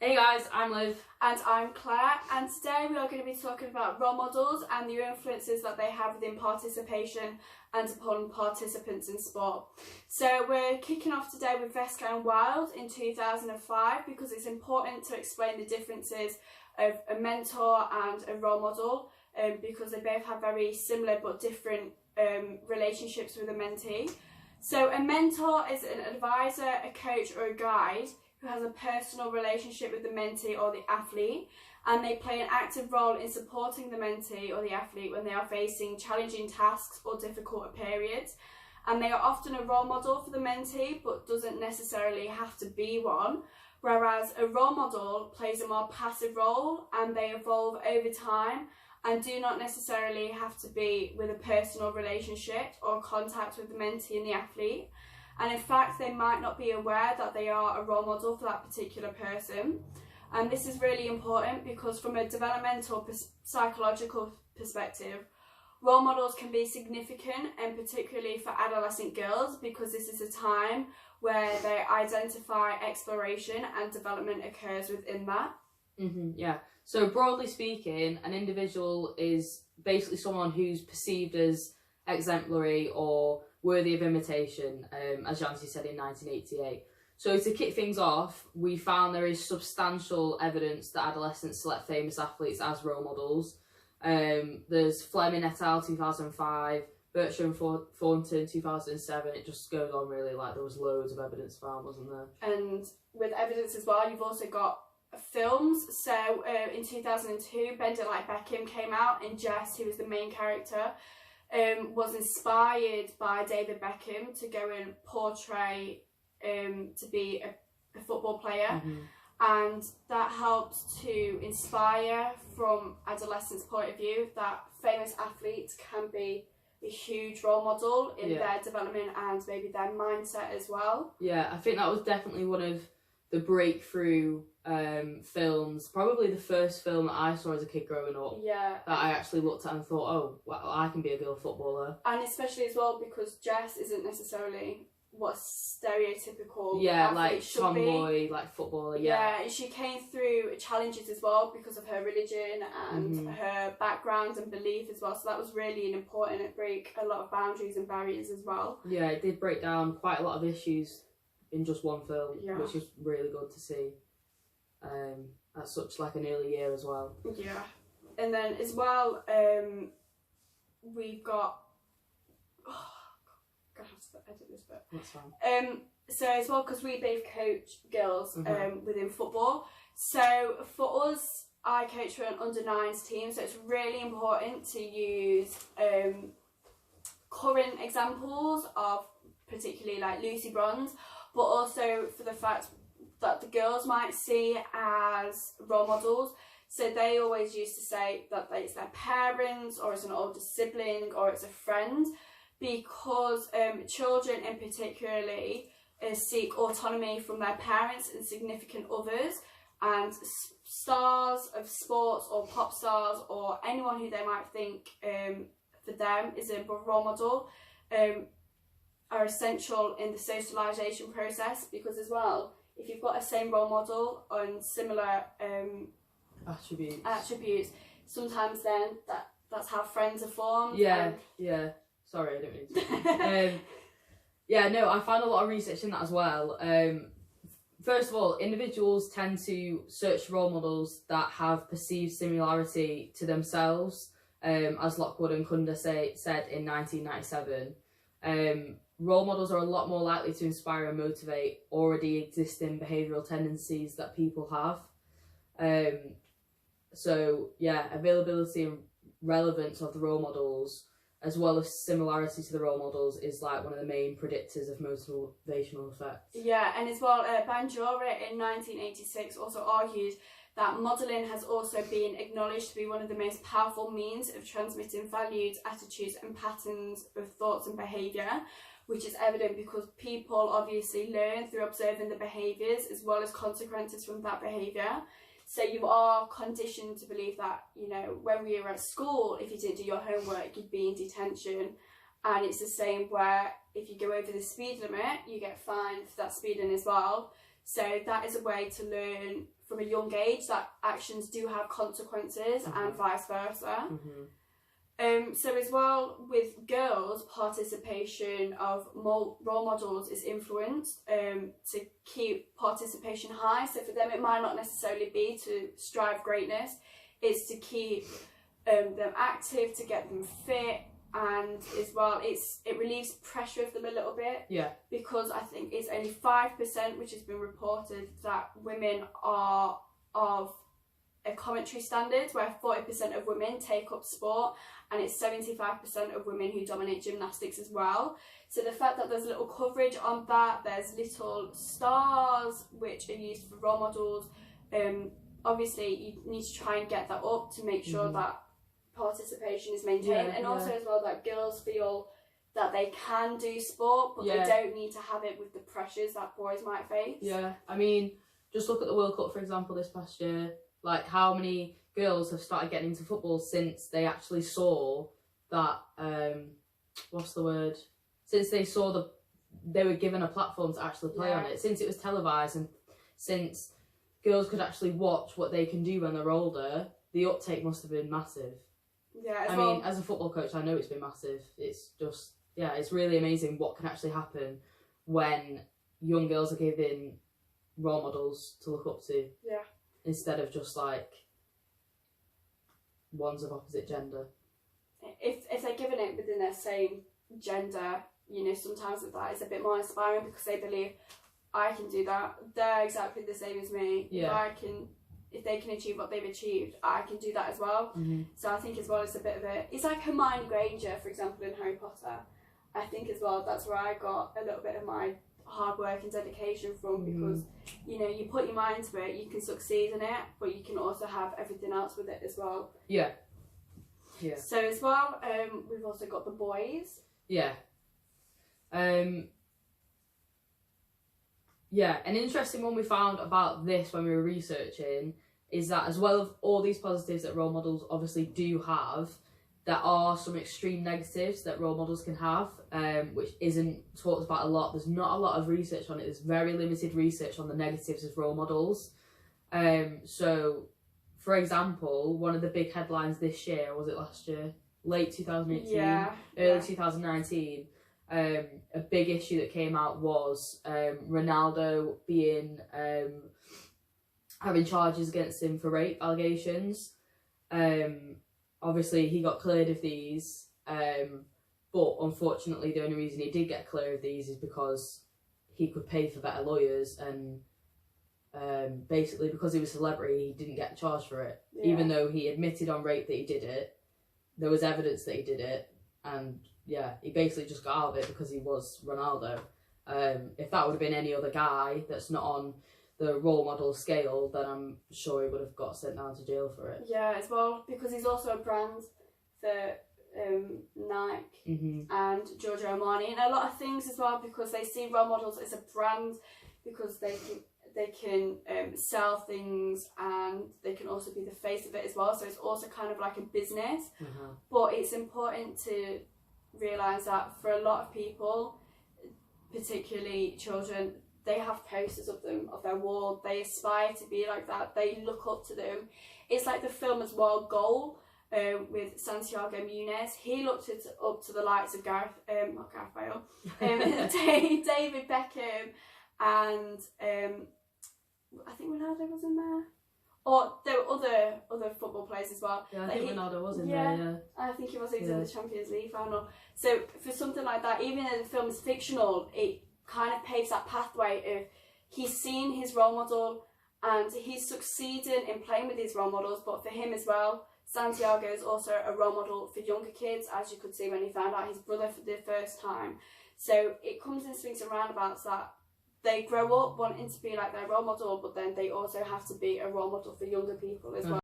Hey guys, I'm Liv. And I'm Claire, and today we are going to be talking about role models and the influences that they have within participation and upon participants in sport. So we're kicking off today with Vesco and Wild in 2005 because it's important to explain the differences of a mentor and a role model because they both have very similar but different relationships with a mentee. So a mentor is an advisor, a coach or a guide who has a personal relationship with the mentee or the athlete, and they play an active role in supporting the mentee or the athlete when they are facing challenging tasks or difficult periods. And they are often a role model for the mentee, but doesn't necessarily have to be one. Whereas a role model plays a more passive role and they evolve over time and do not necessarily have to be with a personal relationship or contact with the mentee and the athlete. And in fact, they might not be aware that they are a role model for that particular person. And this is really important because from a developmental psychological perspective, role models can be significant, and particularly for adolescent girls, because this is a time where they identify exploration and development occurs within that. Yeah. So broadly speaking, an individual is basically someone who's perceived as exemplary or worthy of imitation, as Jancy said in 1988. So to kick things off, we found there is substantial evidence that adolescents select famous athletes as role models. There's Fleming et al. 2005, Bertram Thornton 2007. It just goes on really, like there was loads of evidence found, wasn't there? And with evidence as well, you've also got films. So in 2002, Bend It Like Beckham came out, and Jess, who was the main character, was inspired by David Beckham to go and portray to be a football player. And that helps to inspire from adolescents' point of view that famous athletes can be a huge role model in their development and maybe their mindset as well. Yeah, I think that was definitely one of the breakthrough films, probably the first film that I saw as a kid growing up, that I actually looked at and thought, oh, well, I can be a girl footballer. And especially as well because Jess isn't necessarily what stereotypical like tomboy, like footballer. She came through challenges as well because of her religion and her background and belief as well, so that was really an important break a lot of boundaries and barriers as well. Yeah, it did break down quite a lot of issues in just one film, which is really good to see at such like an early year as well. Yeah, and then as well, we've got. I have to edit this bit. That's fine. So as well, because we both coach girls within football. So for us, I coach for an under-9s team, so it's really important to use current examples of particularly like Lucy Bronze, but also for the fact that the girls might see as role models. So they always used to say that it's their parents, or it's an older sibling, or it's a friend, because children in particularly seek autonomy from their parents and significant others, and stars of sports or pop stars or anyone who they might think for them is a role model are essential in the socialisation process, because as well, if you've got a same role model on similar attributes, sometimes then that's how friends are formed. Sorry, I didn't mean to. I found a lot of research in that as well. First of all, individuals tend to search role models that have perceived similarity to themselves, as Lockwood and Kunda said in 1997. Role models are a lot more likely to inspire and motivate already existing behavioural tendencies that people have. Availability and relevance of the role models, as well as similarity to the role models, is like one of the main predictors of motivational effects. Yeah, and as well, Bandura in 1986 also argued that modelling has also been acknowledged to be one of the most powerful means of transmitting values, attitudes and patterns of thoughts and behaviour, which is evident because people obviously learn through observing the behaviours as well as consequences from that behaviour. So you are conditioned to believe that, you know, when we were at school, if you didn't do your homework, you'd be in detention. And it's the same where if you go over the speed limit, you get fined for that speeding as well. So that is a way to learn from a young age that actions do have consequences and vice versa. So as well, with girls, participation of role models is influenced to keep participation high. So for them, it might not necessarily be to strive greatness, it's to keep them active, to get them fit, and as well, it relieves pressure of them a little bit. Yeah. Because I think it's only 5%, which has been reported, that women are of a commentary standard, where 40% of women take up sport, and it's 75% of women who dominate gymnastics as well. So the fact that there's little coverage on that, there's little stars which are used for role models, obviously you need to try and get that up to make sure that participation is maintained, and also as well that girls feel that they can do sport, but they don't need to have it with the pressures that boys might face. Yeah, I mean, just look at the World Cup, for example, this past year. Like, how many girls have started getting into football since they actually saw that, since they saw they were given a platform to actually play on it, since it was televised, and since girls could actually watch what they can do when they're older, the uptake must have been massive. Yeah, I mean, as a football coach, I know it's been massive. It's just, it's really amazing what can actually happen when young girls are given role models to look up to. Yeah. Instead of just like ones of opposite gender. If they're given it within their same gender, you know, sometimes that is a bit more inspiring because they believe, I can do that. They're exactly the same as me. Yeah. If they can achieve what they've achieved, I can do that as well. So I think as well it's a bit of it's like Hermione Granger, for example, in Harry Potter. I think as well that's where I got a little bit of my hard work and dedication from, because you know, you put your mind to it, you can succeed in it, but you can also have everything else with it as well. Yeah. So as well, we've also got the boys. An interesting one we found about this when we were researching is that, as well as all these positives that role models obviously do have, there are some extreme negatives that role models can have, which isn't talked about a lot. There's not a lot of research on it. There's very limited research on the negatives of role models. So, for example, one of the big headlines this year, was it last year? Late 2018, early 2019. A big issue that came out was Ronaldo being having charges against him for rape allegations. Obviously, he got cleared of these, but unfortunately, the only reason he did get clear of these is because he could pay for better lawyers, and basically because he was a celebrity, he didn't get charged for it. Even though he admitted on rape that he did it, there was evidence that he did it, and he basically just got out of it because he was Ronaldo. If that would have been any other guy that's not on the role model scale, then I'm sure he would have got sent down to jail for it. Yeah, as well, because he's also a brand for Nike and Giorgio Armani, and a lot of things as well, because they see role models as a brand, because they can sell things, and they can also be the face of it as well. So it's also kind of like a business. But it's important to realise that for a lot of people, particularly children, they have posters of them, of their wall. They aspire to be like that. They look up to them. It's like the film as well, Goal, with Santiago Munez. He looked up to the likes of David Beckham, and I think Ronaldo was in there. Or there were other football players as well. Yeah, I think Ronaldo was in there, yeah. I think he was in the Champions League final. So for something like that, even though the film is fictional, it kind of paves that pathway of he's seen his role model and he's succeeding in playing with these role models, but for him as well, Santiago is also a role model for younger kids, as you could see when he found out his brother for the first time. So it comes in swings and roundabouts that they grow up wanting to be like their role model, but then they also have to be a role model for younger people as well.